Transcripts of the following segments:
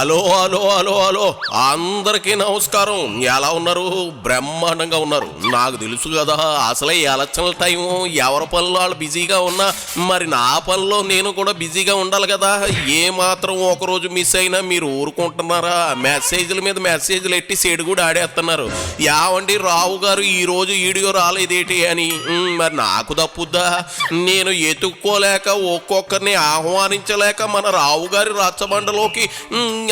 Hello hello hello hello అందరికీ నమస్కారం. ఎలా ఉన్నారు? బ్రహ్మాండంగా ఉన్నారు. నాకు తెలుసు కదా, అసలే ఎలక్షన్ల టైము, ఎవరి పనులు వాళ్ళు బిజీగా ఉన్నా మరి నా పనిలో నేను కూడా బిజీగా ఉండాలి కదా. ఏ మాత్రం ఒకరోజు మిస్ అయినా మీరు ఊరుకుంటున్నారా? మెసేజ్ల మీద మెసేజ్లు ఎట్టి సెడు కూడా ఆడేస్తున్నారు. యావండి రావు గారు ఈరోజు వీడియో రాలేదేటి అని. మరి నాకు తప్పుద్దా? నేను ఎత్తుక్కోలేక ఒక్కొక్కరిని ఆహ్వానించలేక మన రావు గారి రచ్చబండలోకి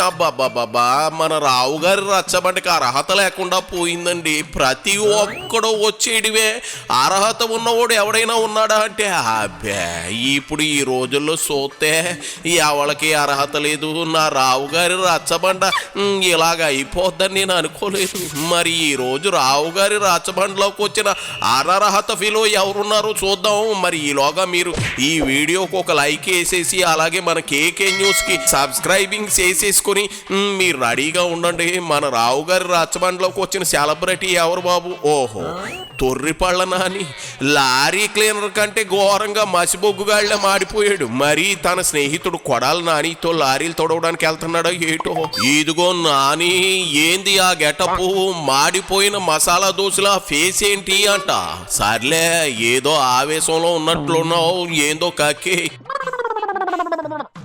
అబ్బాబ్బాబ్బా, మన రావు గారి రచ్చబండికి అర్హత లేకుండా పోయిందండి. ప్రతి ఒక్కడో వచ్చేడివే. అర్హత ఉన్నవాడు ఎవడైనా ఉన్నాడా అంటే అబ్బే, ఇప్పుడు ఈ రోజుల్లో చూస్తే ఎవరికి అర్హత లేదు. నా రావు గారి రచ్చబండ ఇలాగ అయిపోద్దని నేను అనుకోలేదు. మరి ఈ రోజు రావు గారి రచ్చబండలోకి వచ్చిన అనర్హత ఫీలో ఎవరున్నారో చూద్దాం. మరి ఈలోగా మీరు ఈ వీడియోకి ఒక లైక్ వేసేసి అలాగే మన కేకే న్యూస్కి సబ్స్క్రైబింగ్ చేసేసుకొని మీరు రెడీగా ఉండండి. మన రావు గారి రచ్చబండలోకి వచ్చిన సెలబ్రిటీ ఎవరు బాబు? ఓహో, తొర్రిపళ్ళ నాని. లారీ క్లీనర్ కంటే ఘోరంగా మసిబొగ్గుగాళ్ళ మాడిపోయాడు. మరి తన స్నేహితుడు కొడాలి నానితో లారీలు తొడవడానికి వెళ్తున్నాడో ఏటో. ఇదిగో నాని, ఏంది ఆ గెటప్? మాడిపోయిన మసాలా దోశల ఫేస్ ఏంటి అంట. సర్లే, ఏదో ఆవేశంలో ఉన్నట్లున్నావు, ఏందో కక్కి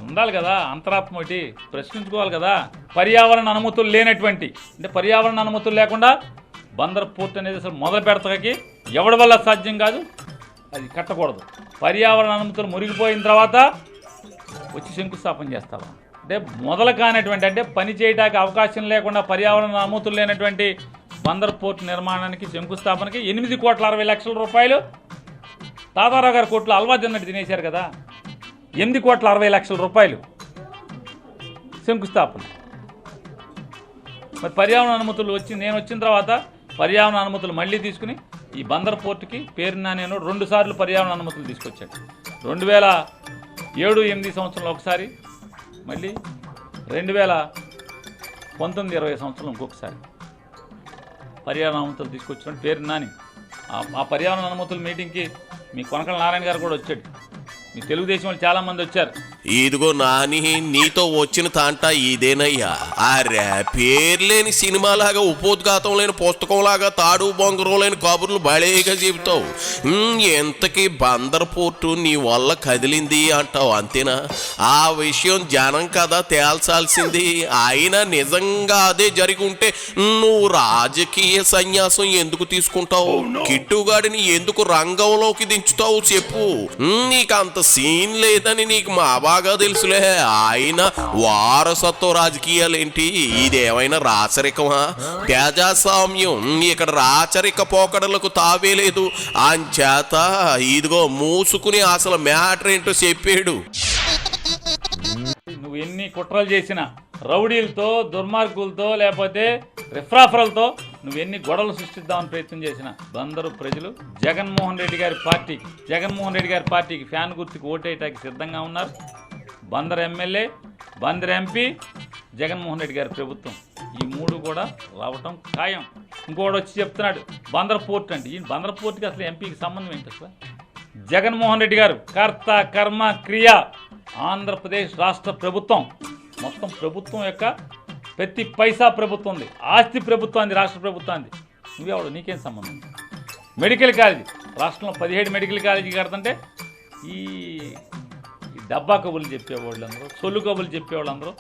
ఉండాలి కదా. అంతరాత్మ ఒకటి ప్రశ్నించుకోవాలి కదా. పర్యావరణ అనుమతులు లేనటువంటి, అంటే పర్యావరణ అనుమతులు లేకుండా బందర్ పోర్ట్ అనేది అసలు మొదలు పెడతాకి ఎవడి వల్ల సాధ్యం కాదు. అది కట్టకూడదు. పర్యావరణ అనుమతులు మురిగిపోయిన తర్వాత వచ్చి శంకుస్థాపన చేస్తావా? అంటే మొదలు కానటువంటి, అంటే పని చేయడానికి అవకాశం లేకుండా పర్యావరణ అనుమతులు లేనటువంటి బందర్ పోర్ట్ నిర్మాణానికి శంకుస్థాపనకి 8,60,00,000 రూపాయలు తాతారావు గారి కోట్లు అల్వా తిన్నట్టు తినేశారు కదా. 8,60,00,000 రూపాయలు శంకుస్థాపన. మరి పర్యావరణ అనుమతులు నేను వచ్చిన తర్వాత పర్యావరణ అనుమతులు మళ్ళీ తీసుకుని ఈ బందర్ పోర్టుకి పేరున నేను 2 సార్లు పర్యావరణ అనుమతులు తీసుకొచ్చాను. 2007-8 సంవత్సరంలో ఒకసారి, మళ్ళీ 2019-20 సంవత్సరంలో ఇంకొకసారి పర్యావరణ అనుమతులు తీసుకొచ్చాను పేరు నాని. ఆ పర్యావరణ అనుమతుల మీటింగ్కి మీ కొనకల నారాయణ గారు కూడా వచ్చాడు. మీ తెలుగుదేశం వాళ్ళు చాలామంది వచ్చారు. ఇదిగో నాని, నీతో వచ్చిన తాంట ఇదేనయ్యా. అరే, పేర్లేని సినిమాలాగా ఉపోద్ఘాతం లేని పుస్తకంలాగా తాడు బొంగరం లేని కబుర్లు బళేగా చెబుతావు. ఎంతకీ బందర్ పోర్టు నీ వల్ల కదిలింది అంటావు, అంతేనా? ఆ విషయం జనం కదా తేల్చాల్సింది. అయినా నిజంగా అదే జరిగి ఉంటే నువ్వు రాజకీయ సన్యాసం ఎందుకు తీసుకుంటావు? కిట్టుగాడిని ఎందుకు రంగంలోకి దించుతావు చెప్పు. నీకు అంత సీన్ లేదని నీకు మా బాగా తెలుసులే. ఆయన వారసత్వ రాజకీయాలేంటి? ఇదేమైనా రాచరికమా? ప్రజాస్వామ్యం. ఇక్కడ రాచరిక పోకడలకు తావే లేదు. అంచేత ఇదిగో మూసుకుని అసలు మ్యాటర్ ఏంటో చెప్పాడు. నువ్వు ఎన్ని కుట్రలు చేసినా, రౌడీలతో, దుర్మార్గులతో, లేకపోతే రిఫ్రాఫర్లతో నువ్వు ఎన్ని గొడవలు సృష్టిద్దామని ప్రయత్నం చేసినా బందరు ప్రజలు జగన్మోహన్ రెడ్డి గారి పార్టీకి ఫ్యాన్ గుర్తుకు ఓటేయటానికి సిద్ధంగా ఉన్నారు. బందర్ ఎమ్మెల్యే, బందర్ ఎంపీ, జగన్మోహన్ రెడ్డి గారి ప్రభుత్వం, ఈ 3 కూడా రావటం ఖాయం. ఇంకోటి వచ్చి చెప్తున్నాడు బందర్ పోర్ట్ అంటే. ఈ బందర్ పోర్ట్కి అసలు ఎంపీకి సంబంధం ఏంటి అసలు? జగన్మోహన్ రెడ్డి గారు కర్త కర్మ క్రియ. ఆంధ్రప్రదేశ్ రాష్ట్ర ప్రభుత్వం మొత్తం ప్రభుత్వం యొక్క ప్రతి పైసా ప్రభుత్వంది, ఆస్తి ప్రభుత్వాన్ని, రాష్ట్ర ప్రభుత్వాన్ని. నువ్వెవడు? నీకేం సంబంధం? మెడికల్ కాలేజీ రాష్ట్రంలో 17 మెడికల్ కాలేజీ కడుతుంటే ఈ డబ్బా కబుర్లు చెప్పేవాళ్ళందరూ, సొల్లు కబుర్లు చెప్పేవాళ్ళందరూ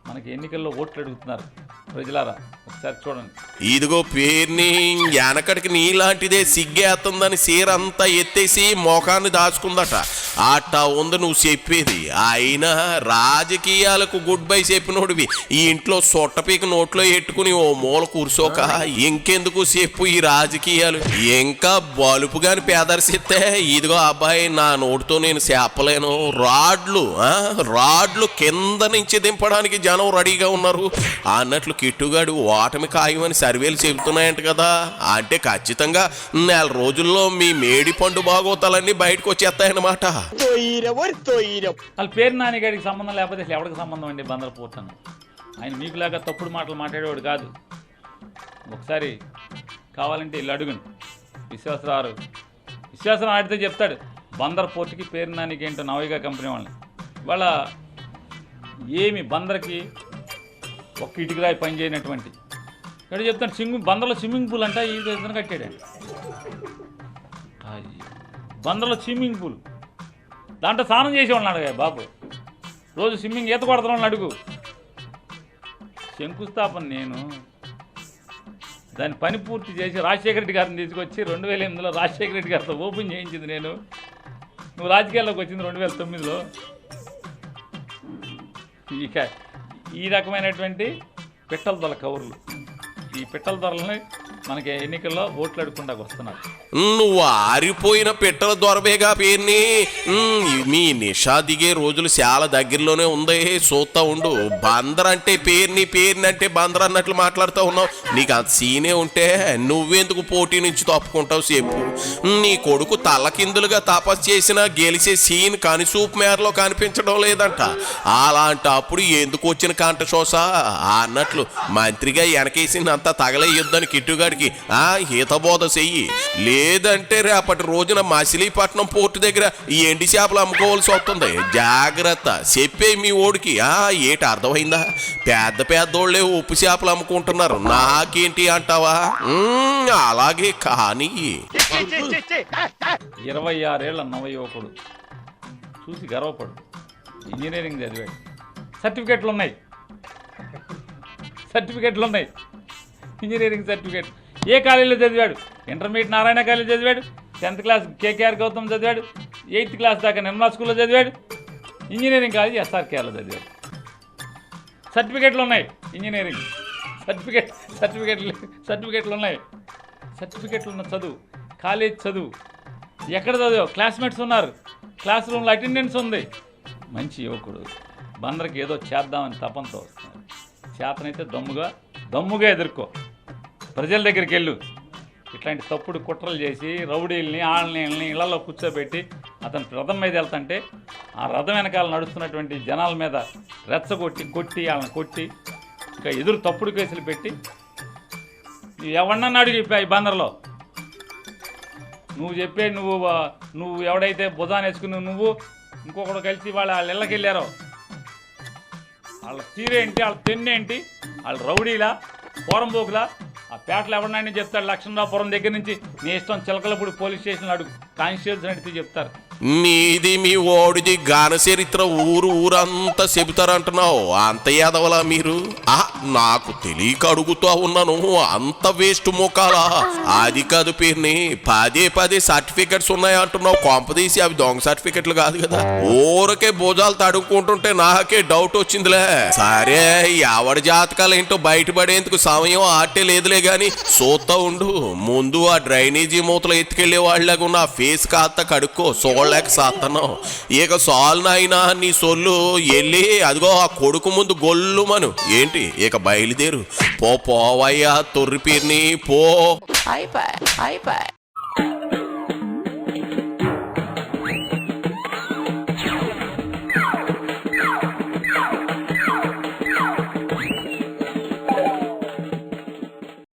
మనకి ఎన్నికల్లో ఓట్లు అడుగుతున్నారు. ప్రజలారా ఒకసారి చూడండి. ఇదిగో పేరుని వెనకడికి నీలాంటిదే సిగ్గేస్తుందని సీరంతా ఎత్తేసి మోకాన్ని దాచుకుందట. అట్టా ఉంది నువ్వు చెప్పేది. అయినా రాజకీయాలకు గుడ్ బై చెప్పినోడివి ఈ ఇంట్లో సొట్టపీక నోట్లో ఎట్టుకుని ఓ మూల కూర్చోక ఇంకెందుకు చెప్పు ఈ రాజకీయాలు? ఇంకా బలుపుగాని పేదర్శిస్తే ఇదిగో అబ్బాయి, నా నోటితో నేను చెప్పలేను. రాడ్లు కింద నుంచి దింపడానికి జనం రెడీగా ఉన్నారు అన్నట్లు కిట్టుగాడు ఓటమి ఖాయమని సర్వేలు చెబుతున్నాయంట కదా. అంటే ఖచ్చితంగా 4 రోజుల్లో మీ మేడి పండు బాగోతాలన్నీ బయటకు వచ్చేస్తాయన్నమాట. వాళ్ళ పేరు నానిగాడికి సంబంధం లేకపోతే అసలు ఎవరికి సంబంధం అండి బందర్ పోర్ట్ అన్న? ఆయన మీకులాగా తప్పుడు మాటలు మాట్లాడేవాడు కాదు. ఒకసారి కావాలంటే ఇల్లు అడుగును. విశ్వాసరావు ఆడితే చెప్తాడు బందర్ పోర్టుకి పేరు నానికి ఏంటో నవయుగ కంపెనీ వాళ్ళని. ఇవాళ ఏమి బందర్కి ఒక్క ఇటుకరాయి పని చేయనటువంటి ఇక్కడ చెప్తాను బందర్లో స్విమ్మింగ్ పూల్ అంట ఈ విధంగా కట్టాడు. బందర్లో స్విమ్మింగ్ పూల్ దాంట్లో స్నానం చేసేవాళ్ళని అడగా బాబు, రోజు స్విమ్మింగ్ ఈత కొడతాను అడుగు. శంకుస్థాపన నేను దాని పని పూర్తి చేసి రాజశేఖర రెడ్డి గారిని తీసుకొచ్చి 2008లో రాజశేఖర రెడ్డి గారితో ఓపెన్ చేయించింది నేను. నువ్వు రాజకీయాల్లోకి వచ్చింది 2009లో. ఇక ఈ రకమైనటువంటి పిట్టల దొర కౌరులు, ఈ పిట్టల దొరలని మనకి ఎన్నికల్లో ఓట్లు అడుక్కుండా వస్తున్నారు. నువ్వు ఆరిపోయిన పెట్టల దొరబేగా పేరుని. మీ నిషా దిగే రోజులు చాలా దగ్గరలోనే ఉంది, చూస్తా ఉండు. బందర్ అంటే పేరుని అంటే బందర్ అన్నట్లు మాట్లాడుతూ ఉన్నావు. నీకు అంత సీనే ఉంటే నువ్వెందుకు పోటీ నుంచి తప్పుకుంటావు చెప్పు. నీ కొడుకు తల్లకిందులుగా తపస్సు చేసినా గెలిచే సీన్ కనిసూపు మేరలో కనిపించడం లేదంట. అలాంటప్పుడు ఎందుకు వచ్చిన కంటశోస అన్నట్లు మంత్రిగా వెనకేసిందంతా తగలేయొద్దని కిట్టుగాడికి హితబోధ చెయ్యి. లేదంటే రేపటి రోజున మచిలీపట్నం పోర్టు దగ్గర ఈ ఎండి చేపలు అమ్ముకోవాల్సి వస్తుంది. జాగ్రత్త చెప్పే మీ ఓడికి. ఏటి అర్థమైందా? పెద్దోళ్లే ఉప్పు చేపలు అమ్ముకుంటున్నారు, నాకేంటి అంటావా? అలాగే కానీ 26 ఏళ్ల నవయువకుడు చూసి గర్వపడు. ఇంజనీరింగ్ చదివాడు, సర్టిఫికెట్లు ఉన్నాయి ఇంజనీరింగ్ సర్టిఫికెట్. ఏ కాలేజీలో చదివాడు? ఇంటర్మీడియట్ నారాయణ కాలేజ్ చదివాడు, 10th క్లాస్ కేకేఆర్ గౌతమ్ చదివాడు, 8th క్లాస్ దాకా నిర్మలా స్కూల్లో చదివాడు, ఇంజనీరింగ్ కాలేజ్ ఎస్ఆర్కేఆర్లో చదివాడు. సర్టిఫికెట్లు ఉన్నాయి, ఇంజనీరింగ్ సర్టిఫికెట్లు ఉన్నాయి. సర్టిఫికెట్లు ఉన్న చదువు, కాలేజ్ చదువు, ఎక్కడ చదివావు? క్లాస్మేట్స్ ఉన్నారు, క్లాస్ రూమ్లో అటెండెన్స్ ఉంది. మంచి యువకుడు బందర్కి ఏదో చేద్దామని తపంతో వస్తున్నాడు. చేతనైతే దమ్ముగా ఎదుర్కో, ప్రజల దగ్గరికి వెళ్ళు. ఇట్లాంటి తప్పుడు కుట్రలు చేసి రౌడీల్ని ఆళ్ళని ఇళ్లలో కూర్చోబెట్టి అతను రథం మీద వెళ్తుంటే ఆ రథం వెనకాల నడుస్తున్నటువంటి జనాల మీద రెచ్చగొట్టి వాళ్ళని కొట్టి ఇంకా ఎదురు తప్పుడు కేసులు పెట్టి ఎవడన్నా అడిగి ఈ బందర్లో నువ్వు చెప్పే నువ్వు ఎవడైతే భుజాన్ని వేసుకుని నువ్వు ఇంకొకడు కలిసి వాళ్ళ ఇళ్ళకి వెళ్ళారో వాళ్ళ తీరేంటి, వాళ్ళ తెన్నేంటి, వాళ్ళ రౌడీలా పోరంబోకులా ఆ పేటలు ఎవరినైనా చెప్తాడు. లక్ష్మణరావుపురం దగ్గర నుంచి నీ ఇష్టం చిలకలపూడి పోలీస్ స్టేషన్లో అడుగు, కానిస్టేబుల్స్ నడితే చెప్తారు. నీది మీ ఓడిది గాన చరిత్ర ఊరంతా చెబుతారంటున్నావు. అంత యాదవలా మీరు? నాకు తెలియక అడుగుతూ ఉన్నాను. అంత వేస్ట్ మోకాలా? అది కాదు పేరుని, పదే సర్టిఫికెట్స్ ఉన్నాయంటున్నావు. కొంపదీసి అవి దొంగ సర్టిఫికెట్లు కాదు కదా. ఊరకే భుజాలు తడుక్కుంటుంటే నాకే డౌట్ వచ్చిందిలే. సరే, ఎవడి జాతకాలు ఏంటో బయటపడేందుకు సమయం ఆటే లేదులే గాని చూస్తా ఉండు. ముందు ఆ డ్రైనేజీ మూతలు ఎత్తుకెళ్లే వాళ్ళగా ఉన్న ఫేస్ కాస్త కడుక్కో, లేక సాత్తనం. ఇక సాల్నైనా నీ సొల్లు వెళ్ళి అదిగో ఆ కొడుకు ముందు గొల్లుమను. ఏంటి ఇక బయలుదేరు, పోవయ్యా తొర్రి పీర్ని పో.